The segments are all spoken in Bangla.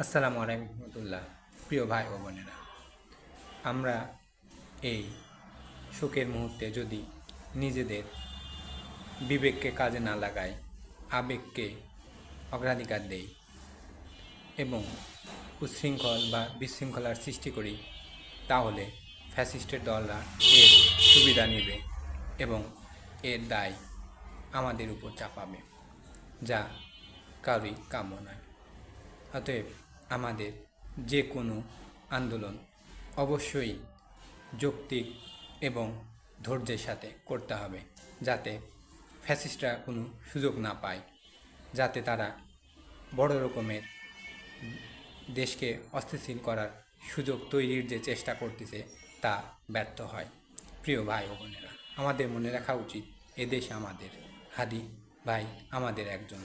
আসসালামু আলাইকুম রহমতুল্লাহ। প্রিয় ভাই ও বোনেরা, আমরা এই শোকের মুহূর্তে যদি নিজেদের বিবেককে কাজে না লাগাই, আবেগকে অগ্রাধিকার দেই এবং উচ্ছৃঙ্খল বা বিশৃঙ্খলার সৃষ্টি করি, তাহলে ফ্যাসিস্টের দলরা এর সুবিধা নেবে এবং এর দায় আমাদের উপর চাপাবে, যা কারোরই কাম্য নয়। অতএব আমাদের যে কোনো আন্দোলন অবশ্যই যৌক্তিক এবং ধৈর্যের সাথে করতে হবে, যাতে ফ্যাসিস্টরা কোনো সুযোগ না পায়, যাতে তারা বড় রকমের দেশকে অস্থিতিশীল করার সুযোগ তৈরির যে চেষ্টা করতেছে তা ব্যর্থ হয়। প্রিয় ভাই ও বোনেরা, আমাদের মনে রাখা উচিত এদেশ আমাদের, হাদি ভাই আমাদের একজন।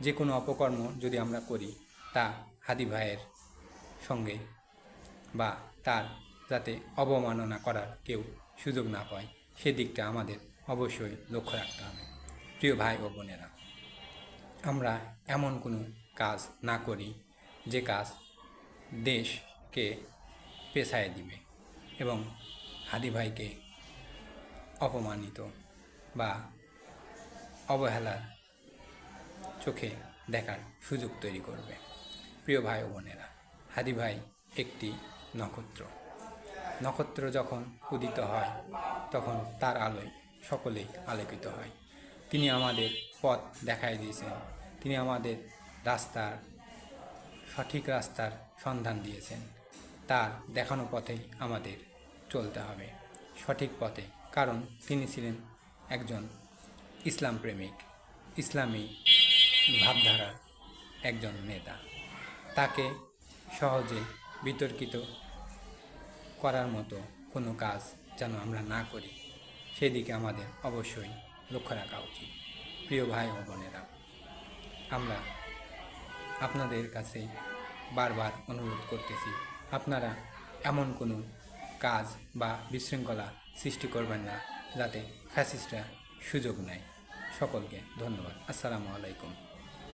যে কোনো অপকর্ম যদি আমরা করি তা হাদি ভাইয়ের সঙ্গে বা তার যাতে অবমাননা করার কেউ সুযোগ না পায়, সেদিকটা আমাদের অবশ্যই লক্ষ্য রাখতে হবে। প্রিয় ভাই ও বোনেরা, আমরা এমন কোনো কাজ না করি যে কাজ দেশকে পেছায় দিবে এবং হাদি ভাইকে অপমানিত বা অবহেলার চোখে দেখার সুযোগ তৈরি করবে। প্রিয় ভাই ও বোনেরা, হাদি ভাই একটি নক্ষত্র যখন উদিত হয় তখন তার আলোয় সকলেই আলোকিত হয়। তিনি আমাদের পথ দেখাই দিয়েছেন, তিনি আমাদের সঠিক রাস্তার সন্ধান দিয়েছেন। তার দেখানো পথেই আমাদের চলতে হবে, সঠিক পথে, কারণ তিনি ছিলেন একজন ইসলাম প্রেমিক, ইসলামী ভাবধারার একজন নেতা। তাকে সহজে বিতর্কিত করার মতো কোনো কাজ যেন আমরা না করি, সেদিকে আমাদের অবশ্যই লক্ষ্য রাখা উচিত। প্রিয় ভাই ও বোনেরা, আমরা আপনাদের কাছে বারবার অনুরোধ করতেছি, আপনারা এমন কোনো কাজ বা বিশৃঙ্খলা সৃষ্টি করবেন না যাতে ফ্যাসিস্টরা সুযোগ নেয়। সকলকে ধন্যবাদ। আসসালামু আলাইকুম।